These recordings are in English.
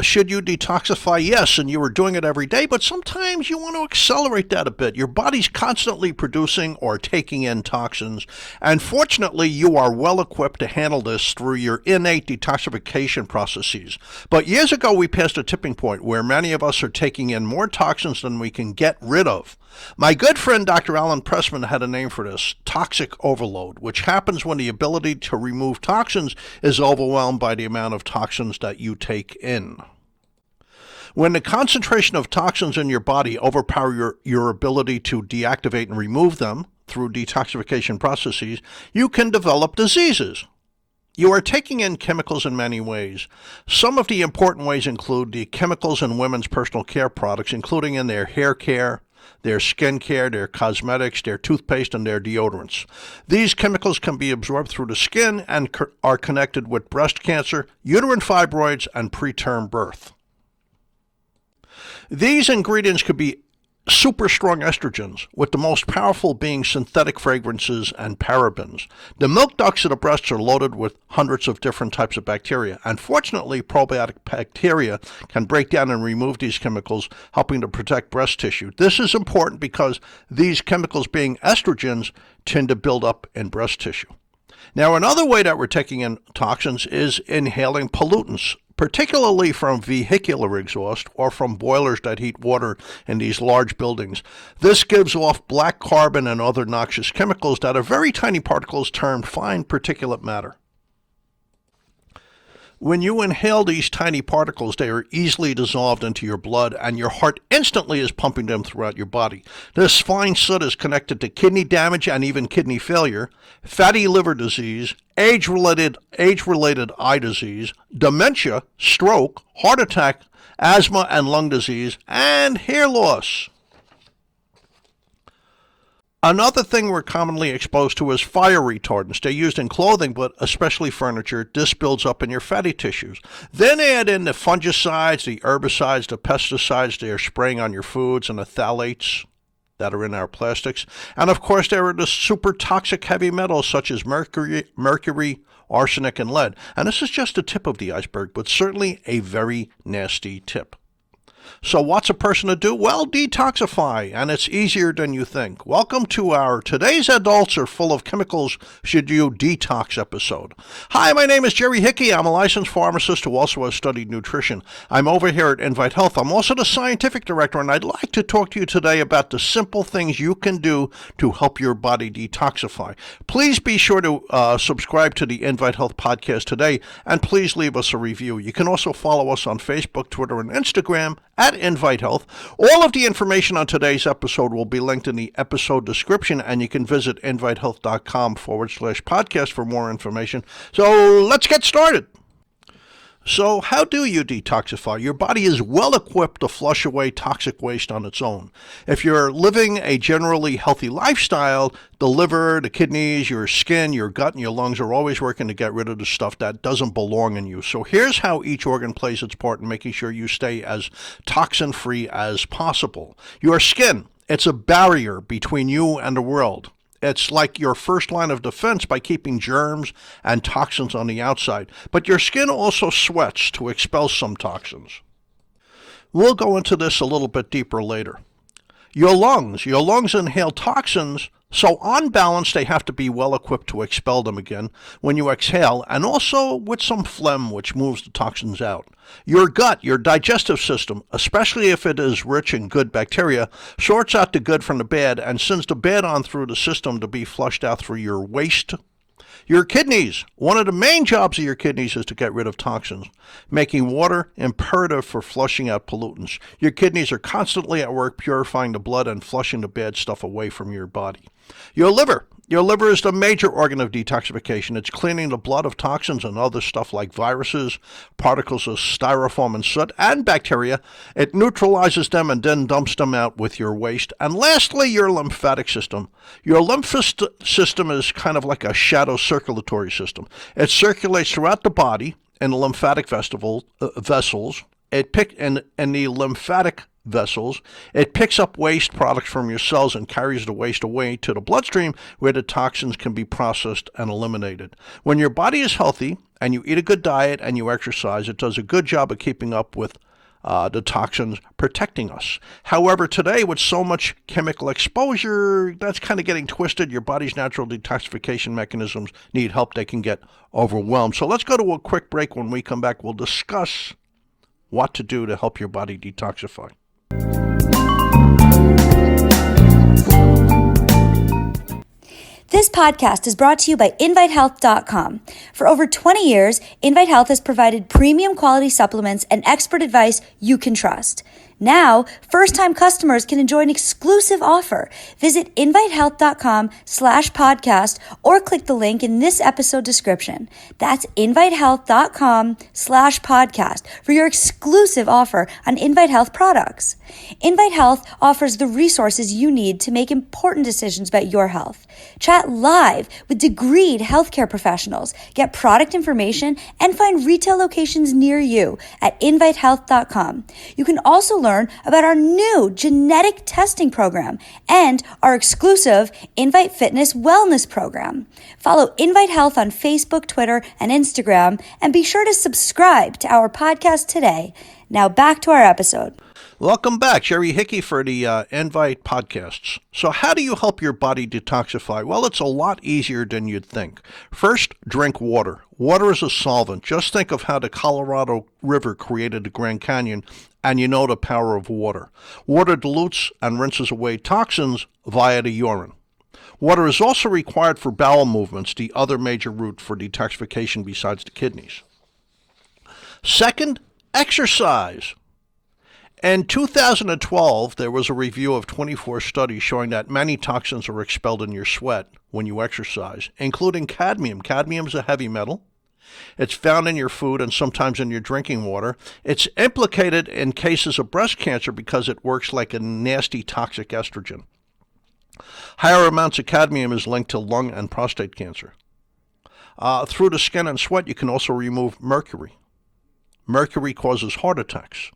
Should you detoxify? Yes, and you are doing it every day, but sometimes you want to accelerate that a bit. Your body's constantly producing or taking in toxins, and fortunately, you are well equipped to handle this through your innate detoxification processes. But years ago, we passed a tipping point where many of us are taking in more toxins than we can get rid of. My good friend Dr. Alan Pressman had a name for this, toxic overload, which happens when the ability to remove toxins is overwhelmed by the amount of toxins that you take in. When the concentration of toxins in your body overpower your ability to deactivate and remove them through detoxification processes, you can develop diseases. You are taking in chemicals in many ways. Some of the important ways include the chemicals in women's personal care products, including in their hair care, their skin care, their cosmetics, their toothpaste, and their deodorants. These chemicals can be absorbed through the skin and are connected with breast cancer, uterine fibroids, and preterm birth. These ingredients could be super strong estrogens, with the most powerful being synthetic fragrances and parabens. The milk ducts of the breasts are loaded with hundreds of different types of bacteria, and fortunately, probiotic bacteria can break down and remove these chemicals, helping to protect breast tissue. This is important because these chemicals, being estrogens, tend to build up in breast tissue. Now, another way that we're taking in toxins is inhaling pollutants, particularly from vehicular exhaust or from boilers that heat water in these large buildings. This gives off black carbon and other noxious chemicals that are very tiny particles termed fine particulate matter. When you inhale these tiny particles, they are easily dissolved into your blood, and your heart instantly is pumping them throughout your body. This fine soot is connected to kidney damage and even kidney failure, fatty liver disease, age-related eye disease, dementia, stroke, heart attack, asthma and lung disease, and hair loss. Another thing we're commonly exposed to is fire retardants. They're used in clothing, but especially furniture. This builds up in your fatty tissues. Then add in the fungicides, the herbicides, the pesticides they're spraying on your foods, and the phthalates that are in our plastics. And of course, there are the super toxic heavy metals such as mercury, arsenic, and lead. And this is just the tip of the iceberg, but certainly a very nasty tip. So what's a person to do? Well, detoxify, and it's easier than you think. Welcome to our Today's Adults Are Full of Chemicals, Should You Detox episode. Hi, my name is Jerry Hickey. I'm a licensed pharmacist who also has studied nutrition. I'm over here at Invite Health. I'm also the scientific director, and I'd like to talk to you today about the simple things you can do to help your body detoxify. Please be sure to subscribe to the Invite Health podcast today, and please leave us a review. You can also follow us on Facebook, Twitter, and Instagram at Invite Health. All of the information on today's episode will be linked in the episode description, and you can visit invitehealth.com/podcast for more information. So let's get started. So how do you detoxify? Your body is well equipped to flush away toxic waste on its own. If you're living a generally healthy lifestyle, the liver, the kidneys, your skin, your gut, and your lungs are always working to get rid of the stuff that doesn't belong in you. So here's how each organ plays its part in making sure you stay as toxin-free as possible. Your skin, it's a barrier between you and the world. It's like your first line of defense by keeping germs and toxins on the outside. But your skin also sweats to expel some toxins. We'll go into this a little bit deeper later. Your lungs inhale toxins, so on balance they have to be well equipped to expel them again when you exhale, and also with some phlegm which moves the toxins out. Your gut, your digestive system, especially if it is rich in good bacteria, sorts out the good from the bad and sends the bad on through the system to be flushed out through your waste. Your kidneys, one of the main jobs of your kidneys is to get rid of toxins, making water imperative for flushing out pollutants. Your kidneys are constantly at work purifying the blood and flushing the bad stuff away from your body. Your liver is the major organ of detoxification. It's cleaning the blood of toxins and other stuff like viruses, particles of styrofoam and soot, and bacteria. It neutralizes them and then dumps them out with your waste. And lastly, your lymphatic system. Your system is kind of like a shadow circulatory system. It circulates throughout the body in the lymphatic vessels. It picks up waste products from your cells and carries the waste away to the bloodstream where the toxins can be processed and eliminated. When your body is healthy and you eat a good diet and you exercise, it does a good job of keeping up with the toxins protecting us. However, today with so much chemical exposure, that's kind of getting twisted. Your body's natural detoxification mechanisms need help. They can get overwhelmed. So let's go to a quick break. When we come back, we'll discuss what to do to help your body detoxify. This podcast is brought to you by InviteHealth.com. For over 20 years, Invite Health has provided premium quality supplements and expert advice you can trust. Now, first-time customers can enjoy an exclusive offer. Visit invitehealth.com/podcast or click the link in this episode description. That's invitehealth.com/podcast for your exclusive offer on Invite Health products. Invite Health offers the resources you need to make important decisions about your health. Chat live with degreed healthcare professionals, get product information, and find retail locations near you at invitehealth.com. You can also learn about our new genetic testing program and our exclusive Invite Fitness Wellness program. Follow Invite Health on Facebook, Twitter, and Instagram, and be sure to subscribe to our podcast today. Now back to our episode. Welcome back. Jerry Hickey for the Invite podcasts. So how do you help your body detoxify? Well, it's a lot easier than you'd think. First, drink water. Water is a solvent. Just think of how the Colorado River created the Grand Canyon, and you know the power of water. Water dilutes and rinses away toxins via the urine. Water is also required for bowel movements, the other major route for detoxification besides the kidneys. Second, exercise. In 2012, there was a review of 24 studies showing that many toxins are expelled in your sweat when you exercise, including cadmium. Cadmium is a heavy metal. It's found in your food and sometimes in your drinking water. It's implicated in cases of breast cancer because it works like a nasty toxic estrogen. Higher amounts of cadmium is linked to lung and prostate cancer. Through the skin and sweat, you can also remove mercury. Mercury causes heart attacks.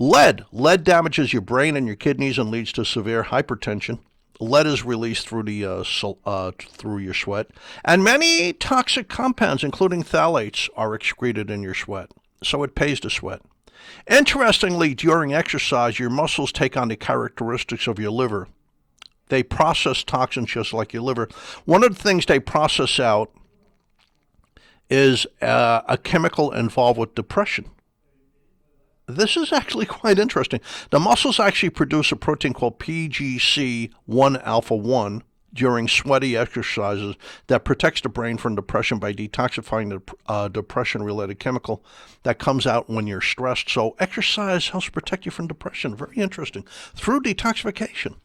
Lead damages your brain and your kidneys and leads to severe hypertension. Lead is released through through your sweat, and many toxic compounds, including phthalates, are excreted in your sweat. So it pays to sweat. Interestingly, during exercise, your muscles take on the characteristics of your liver. They process toxins just like your liver. One of the things they process out is a chemical involved with depression. This is actually quite interesting. The muscles actually produce a protein called PGC1-alpha-1 during sweaty exercises that protects the brain from depression by detoxifying the depression-related chemical that comes out when you're stressed. So exercise helps protect you from depression. Very interesting. Through detoxification.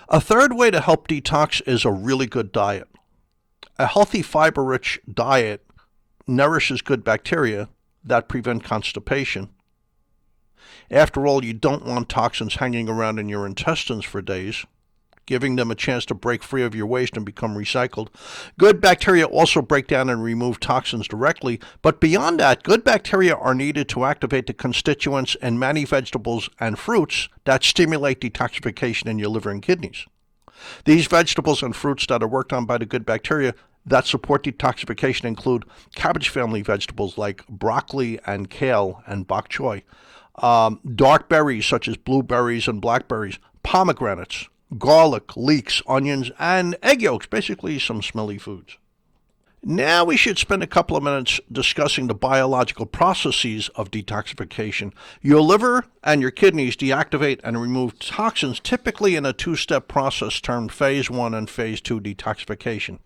A third way to help detox is a really good diet. A healthy fiber-rich diet nourishes good bacteria that prevent constipation. After all, you don't want toxins hanging around in your intestines for days, giving them a chance to break free of your waste and become recycled. Good bacteria also break down and remove toxins directly, but beyond that, good bacteria are needed to activate the constituents in many vegetables and fruits that stimulate detoxification in your liver and kidneys. These vegetables and fruits that are worked on by the good bacteria that support detoxification include cabbage family vegetables like broccoli and kale and bok choy, dark berries such as blueberries and blackberries, pomegranates, garlic, leeks, onions, and egg yolks, basically some smelly foods. Now we should spend a couple of minutes discussing the biological processes of detoxification. Your liver and your kidneys deactivate and remove toxins typically in a two-step process termed phase 1 and phase 2 detoxification.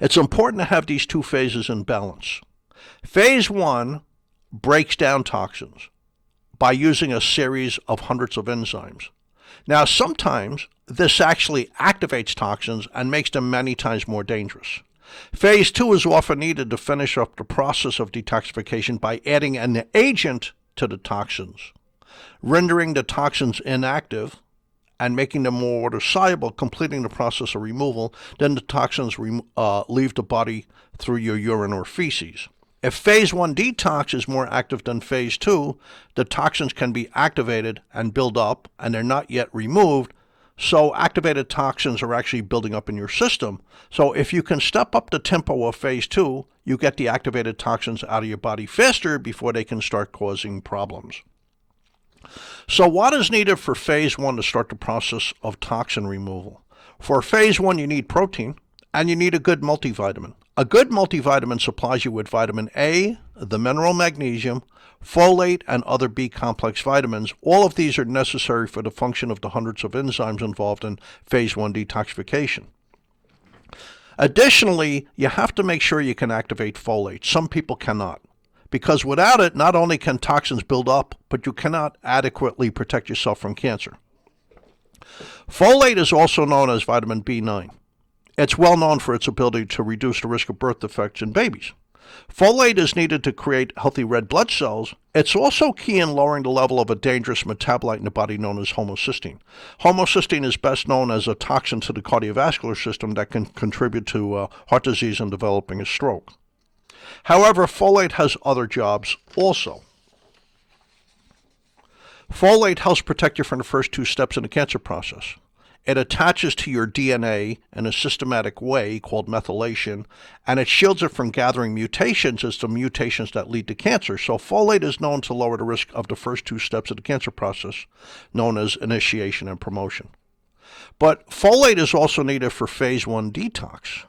It's important to have these two phases in balance. Phase 1 breaks down toxins by using a series of hundreds of enzymes. Now, sometimes this actually activates toxins and makes them many times more dangerous. Phase 2 is often needed to finish up the process of detoxification by adding an agent to the toxins, rendering the toxins inactive and making them more water-soluble, completing the process of removal. Then the toxins leave the body through your urine or feces. If phase 1 detox is more active than phase 2, the toxins can be activated and build up, and they're not yet removed, So activated toxins are actually building up in your system. So if you can step up the tempo of phase 2, you get the activated toxins out of your body faster before they can start causing problems. So what is needed for phase 1 to start the process of toxin removal? For phase 1, you need protein and you need a good multivitamin. A good multivitamin supplies you with vitamin A, the mineral magnesium, folate, and other B-complex vitamins. All of these are necessary for the function of the hundreds of enzymes involved in phase 1 detoxification. Additionally, you have to make sure you can activate folate. Some people cannot, because without it, not only can toxins build up, but you cannot adequately protect yourself from cancer. Folate is also known as vitamin B9. It's well known for its ability to reduce the risk of birth defects in babies. Folate is needed to create healthy red blood cells. It's also key in lowering the level of a dangerous metabolite in the body known as homocysteine. Homocysteine is best known as a toxin to the cardiovascular system that can contribute to heart disease and developing a stroke. However, folate has other jobs also. Folate helps protect you from the first 2 steps in the cancer process. It attaches to your DNA in a systematic way called methylation, and it shields it from gathering mutations as the mutations that lead to cancer. So folate is known to lower the risk of the first 2 steps of the cancer process, known as initiation and promotion. But folate is also needed for phase 1 detox.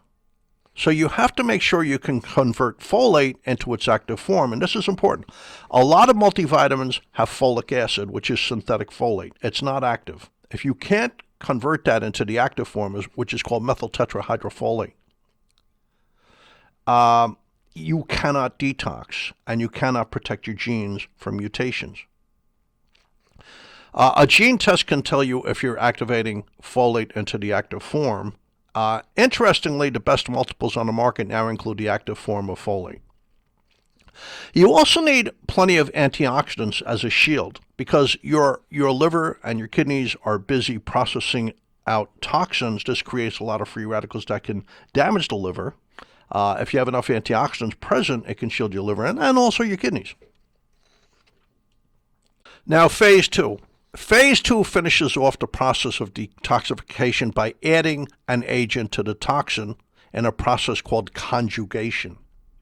So you have to make sure you can convert folate into its active form, and this is important. A lot of multivitamins have folic acid, which is synthetic folate. It's not active. If you can't convert that into the active form, which is called methyl tetrahydrofolate, you cannot detox and you cannot protect your genes from mutations. A gene test can tell you if you're activating folate into the active form. Interestingly, the best multiples on the market now include the active form of folate. You also need plenty of antioxidants as a shield, because your liver and your kidneys are busy processing out toxins. This creates a lot of free radicals that can damage the liver. If you have enough antioxidants present, it can shield your liver and also your kidneys. Now, phase 2. Phase 2 finishes off the process of detoxification by adding an agent to the toxin in a process called conjugation.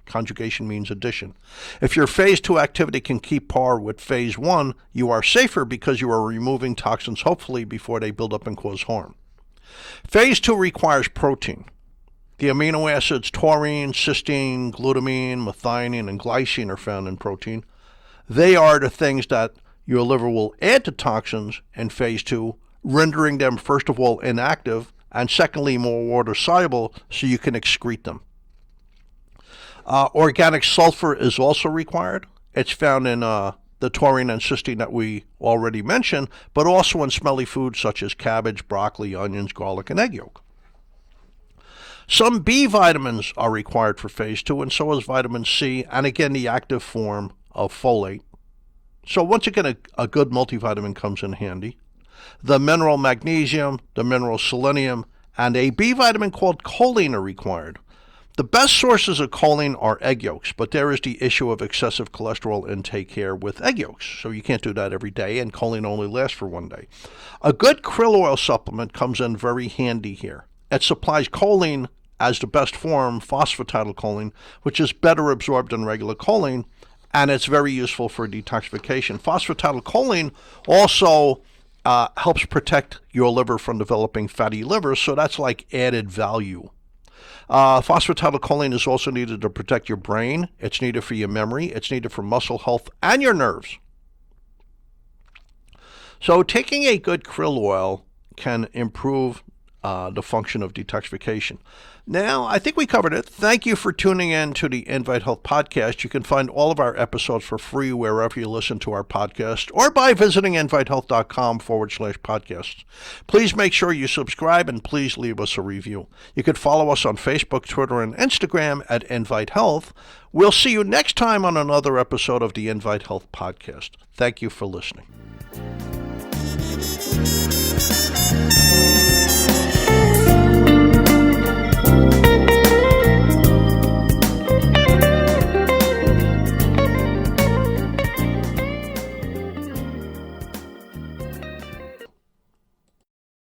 Conjugation means addition. If your phase 2 activity can keep par with phase 1, you are safer because you are removing toxins hopefully before they build up and cause harm. Phase 2 requires protein. The amino acids taurine, cysteine, glutamine, methionine, and glycine are found in protein. They are the things that your liver will add to toxins in phase 2, rendering them first of all inactive and secondly more water soluble so you can excrete them. Organic sulfur is also required. It's found in the taurine and cysteine that we already mentioned, but also in smelly foods such as cabbage, broccoli, onions, garlic, and egg yolk. Some B vitamins are required for phase 2, and so is vitamin C, and again the active form of folate. So once again, a good multivitamin comes in handy. The mineral magnesium, the mineral selenium, and a B vitamin called choline are required. The best sources of choline are egg yolks, but there is the issue of excessive cholesterol intake here with egg yolks, so you can't do that every day, and choline only lasts for 1 day. A good krill oil supplement comes in very handy here. It supplies choline as the best form, phosphatidylcholine, which is better absorbed than regular choline, and it's very useful for detoxification. Phosphatidylcholine also helps protect your liver from developing fatty liver, so that's like added value. Phosphatidylcholine is also needed to protect your brain. It's needed for your memory. It's needed for muscle health and your nerves. So taking a good krill oil can improve the function of detoxification. Now, I think we covered it. Thank you for tuning in to the Invite Health podcast. You can find all of our episodes for free wherever you listen to our podcast or by visiting invitehealth.com/podcasts. Please make sure you subscribe and please leave us a review. You can follow us on Facebook, Twitter, and Instagram at Invite Health. We'll see you next time on another episode of the Invite Health podcast. Thank you for listening.